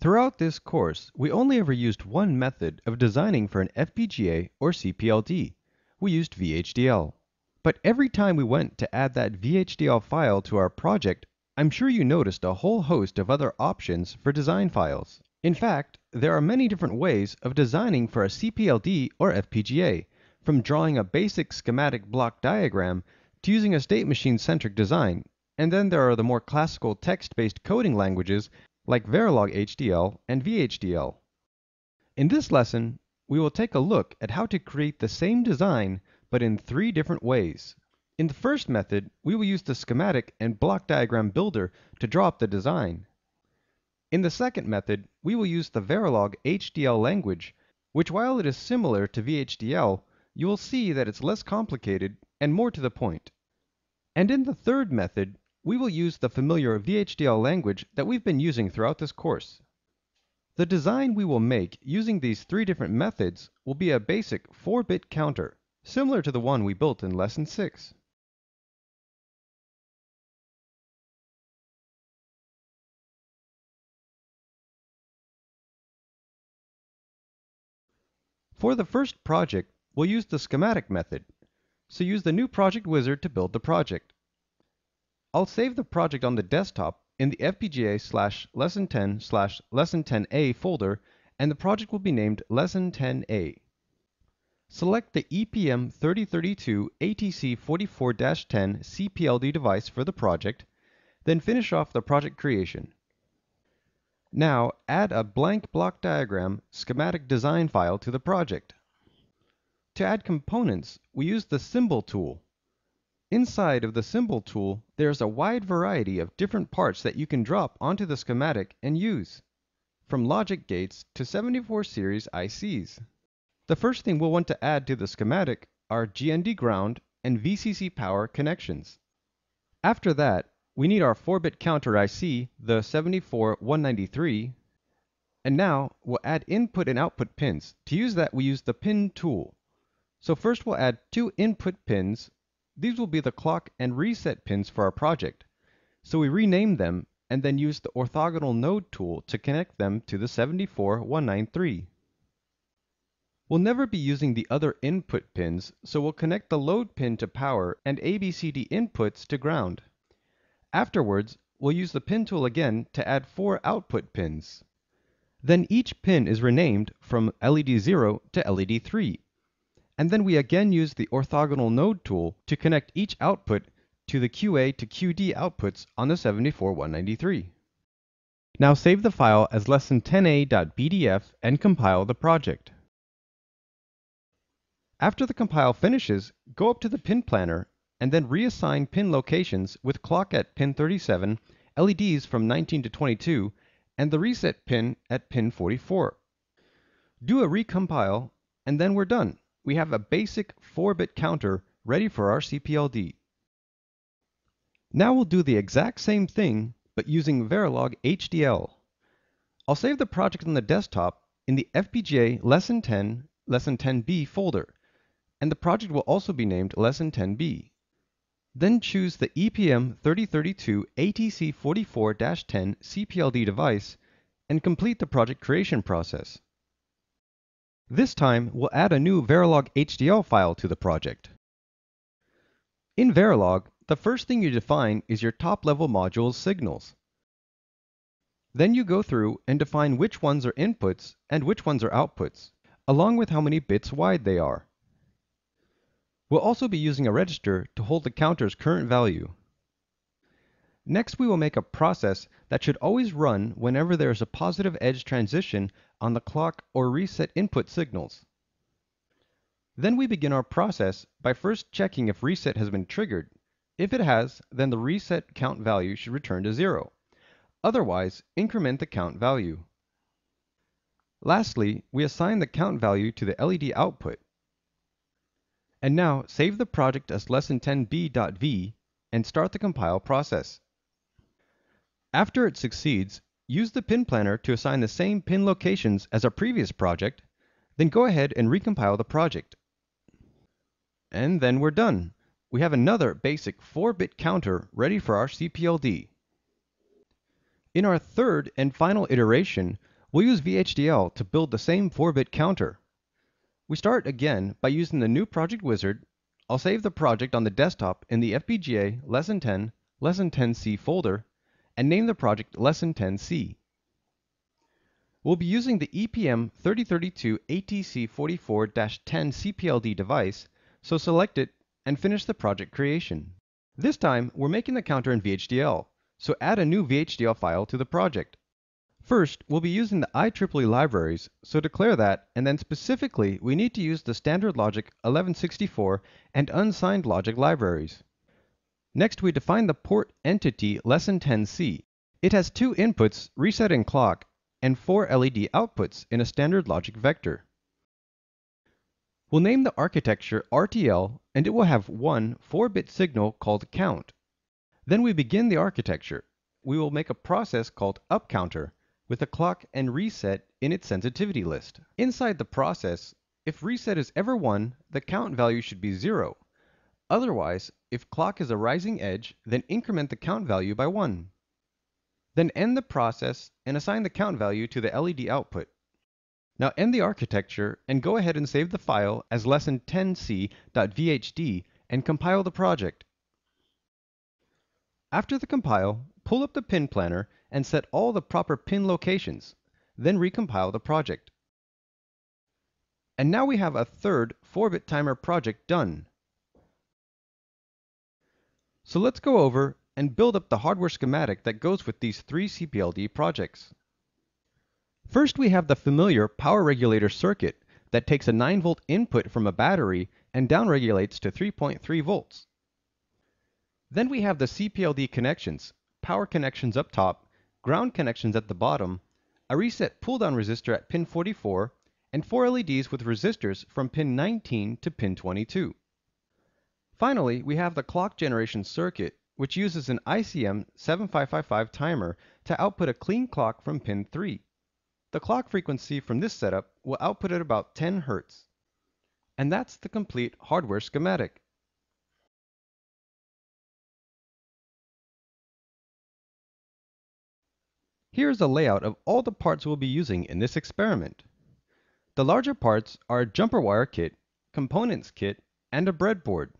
Throughout this course, we only ever used one method of designing for an FPGA or CPLD. We used VHDL. But every time we went to add that VHDL file to our project, I'm sure you noticed a whole host of other options for design files. In fact, there are many different ways of designing for a CPLD or FPGA, from drawing a basic schematic block diagram to using a state machine-centric design. And then there are the more classical text-based coding languages like Verliog HDL and VHDL. In this lesson, we will take a look at how to create the same design but in 3 different ways. In the first method, we will use the schematic and block diagram builder to draw up the design. In the second method, we will use the Verliog HDL language, which while it is similar to VHDL, you will see that it's less complicated and more to the point. And in the third method, we will use the familiar VHDL language that we've been using throughout this course. The design we will make using these 3 different methods will be a basic 4-bit counter, similar to the one we built in Lesson 6. For the first project, we'll use the schematic method, so use the new project wizard to build the project. I'll save the project on the desktop in the FPGA/lesson10/lesson10A folder, and the project will be named Lesson 10A. Select the EPM3032 ATC44-10 CPLD device for the project, then finish off the project creation. Now add a blank block diagram schematic design file to the project. To add components, we use the symbol tool. Inside of the symbol tool, there's a wide variety of different parts that you can drop onto the schematic and use, from logic gates to 74 series ICs. The first thing we'll want to add to the schematic are GND ground and VCC power connections. After that, we need our 4-bit counter IC, the 74193, and now we'll add input and output pins. To use that, we use the pin tool. So first we'll add 2 input pins. These will be the clock and reset pins for our project. So we rename them and then use the orthogonal node tool to connect them to the 74193. We'll never be using the other input pins, so we'll connect the load pin to power and ABCD inputs to ground. Afterwards, we'll use the pin tool again to add 4 output pins. Then each pin is renamed from LED 0 to LED 3. And then we again use the orthogonal node tool to connect each output to the QA to QD outputs on the 74193. Now save the file as lesson10a.bdf and compile the project. After the compile finishes, go up to the pin planner and then reassign pin locations with clock at pin 37, LEDs from 19 to 22, and the reset pin at pin 44. Do a recompile, and then we're done. We have a basic 4-bit counter ready for our CPLD. Now we'll do the exact same thing, but using Verliog HDL. I'll save the project on the desktop in the FPGA Lesson 10, Lesson 10B folder, and the project will also be named Lesson 10B. Then choose the EPM3032 ATC44-10 CPLD device and complete the project creation process. This time, we'll add a new Verliog HDL file to the project. In Verliog, the first thing you define is your top-level module's signals. Then you go through and define which ones are inputs and which ones are outputs, along with how many bits wide they are. We'll also be using a register to hold the counter's current value. Next, we will make a process that should always run whenever there is a positive edge transition on the clock or reset input signals. Then we begin our process by first checking if reset has been triggered. If it has, then the reset count value should return to 0. Otherwise, increment the count value. Lastly, we assign the count value to the LED output. And now save the project as lesson10b.v and start the compile process. After it succeeds, use the pin planner to assign the same pin locations as our previous project, then go ahead and recompile the project. And then we're done. We have another basic 4-bit counter ready for our CPLD. In our third and final iteration, We'll use VHDL to build the same 4-bit counter. We start again by using the new project wizard. I'll save the project on the desktop in the FPGA Lesson 10, Lesson 10C folder and name the project Lesson 10C. We'll be using the EPM 3032 ATC44-10 CPLD device, so select it and finish the project creation. This time, we're making the counter in VHDL, so add a new VHDL file to the project. First, we'll be using the IEEE libraries, so declare that, and then specifically, we need to use the standard logic 1164 and unsigned logic libraries. Next, we define the port entity Lesson 10C. It has 2 inputs, reset and clock, and 4 LED outputs in a standard logic vector. We'll name the architecture RTL, and it will have one 4-bit signal called count. Then we begin the architecture. We will make a process called upcounter, with a clock and reset in its sensitivity list. Inside the process, if reset is ever 1, the count value should be 0. Otherwise, if clock is a rising edge, then increment the count value by 1. Then end the process and assign the count value to the LED output. Now end the architecture and go ahead and save the file as lesson10c.vhd and compile the project. After the compile, pull up the pin planner and set all the proper pin locations, then recompile the project. And now we have a third 4-bit timer project done. So let's go over and build up the hardware schematic that goes with these 3 CPLD projects. First, we have the familiar power regulator circuit that takes a 9-volt input from a battery and downregulates to 3.3 volts. Then we have the CPLD connections, power connections up top, ground connections at the bottom, a reset pull-down resistor at pin 44, and 4 LEDs with resistors from pin 19 to pin 22. Finally, we have the clock generation circuit, which uses an ICM 7555 timer to output a clean clock from pin 3. The clock frequency from this setup will output at about 10 Hz. And that's the complete hardware schematic. Here's a layout of all the parts we'll be using in this experiment. The larger parts are a jumper wire kit, components kit, and a breadboard.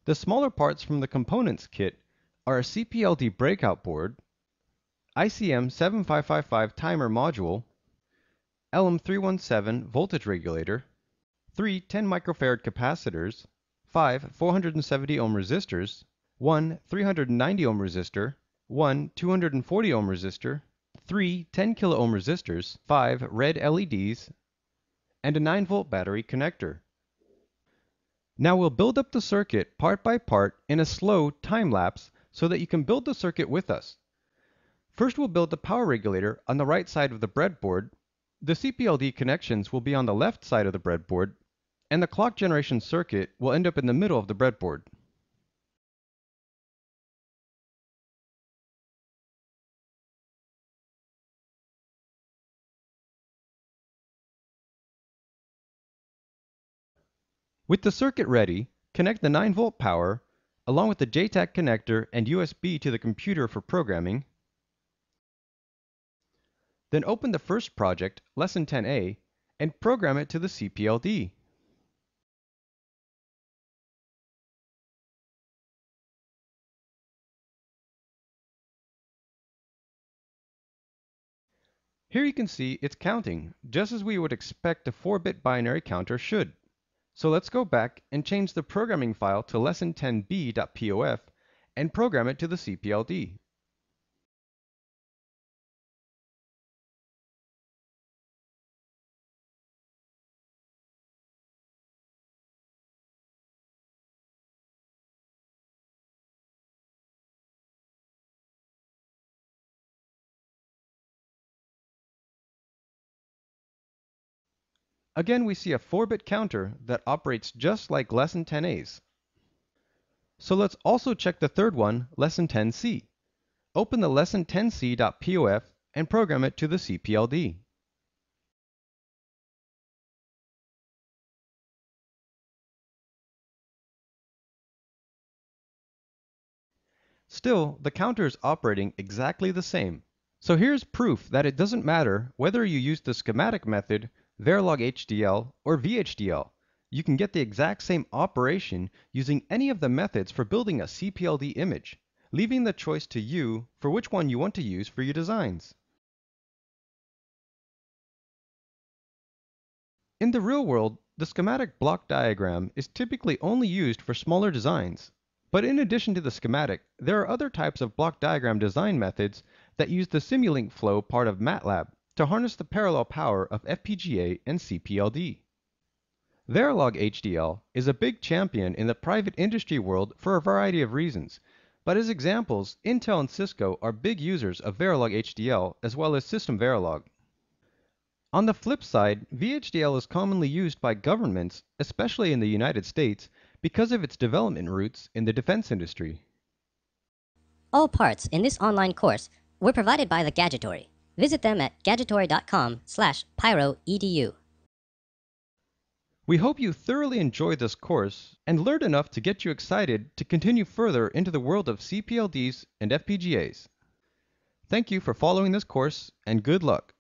The smaller parts from the components kit are a CPLD breakout board, ICM 7555 timer module, LM317 voltage regulator, 3 10 microfarad capacitors, 5 470 ohm resistors, 1 390 ohm resistor, 1 240 ohm resistor, 3 10 kilo ohm resistors, 5 red LEDs, and a 9-volt battery connector. Now we'll build up the circuit part by part in a slow time lapse so that you can build the circuit with us. First, we'll build the power regulator on the right side of the breadboard. The CPLD connections will be on the left side of the breadboard, and the clock generation circuit will end up in the middle of the breadboard. With the circuit ready, connect the 9-volt power, along with the JTAG connector and USB to the computer for programming. Then open the first project, Lesson 10A, and program it to the CPLD. Here you can see it's counting, just as we would expect a 4-bit binary counter should. So let's go back and change the programming file to lesson10b.pof and program it to the CPLD. Again, we see a 4-bit counter that operates just like Lesson 10A's. So let's also check the third one, Lesson 10C. Open the lesson10c.pof and program it to the CPLD. Still, the counter is operating exactly the same, So here's proof that it doesn't matter whether you use the schematic method, Verliog HDL, or VHDL. You can get the exact same operation using any of the methods for building a CPLD image, leaving the choice to you for which one you want to use for your designs. In the real world, the schematic block diagram is typically only used for smaller designs. But in addition to the schematic, there are other types of block diagram design methods that use the Simulink flow part of MATLAB to harness the parallel power of FPGA and CPLD. Verilog HDL is a big champion in the private industry world for a variety of reasons, but as examples, Intel and Cisco are big users of Verilog HDL as well as System Verilog. On the flip side, VHDL is commonly used by governments, especially in the United States, because of its development roots in the defense industry. All parts in this online course were provided by the Gadgetory. Visit them at gadgetory.com/pyroedu. We hope you thoroughly enjoyed this course and learned enough to get you excited to continue further into the world of CPLDs and FPGAs. Thank you for following this course, and good luck.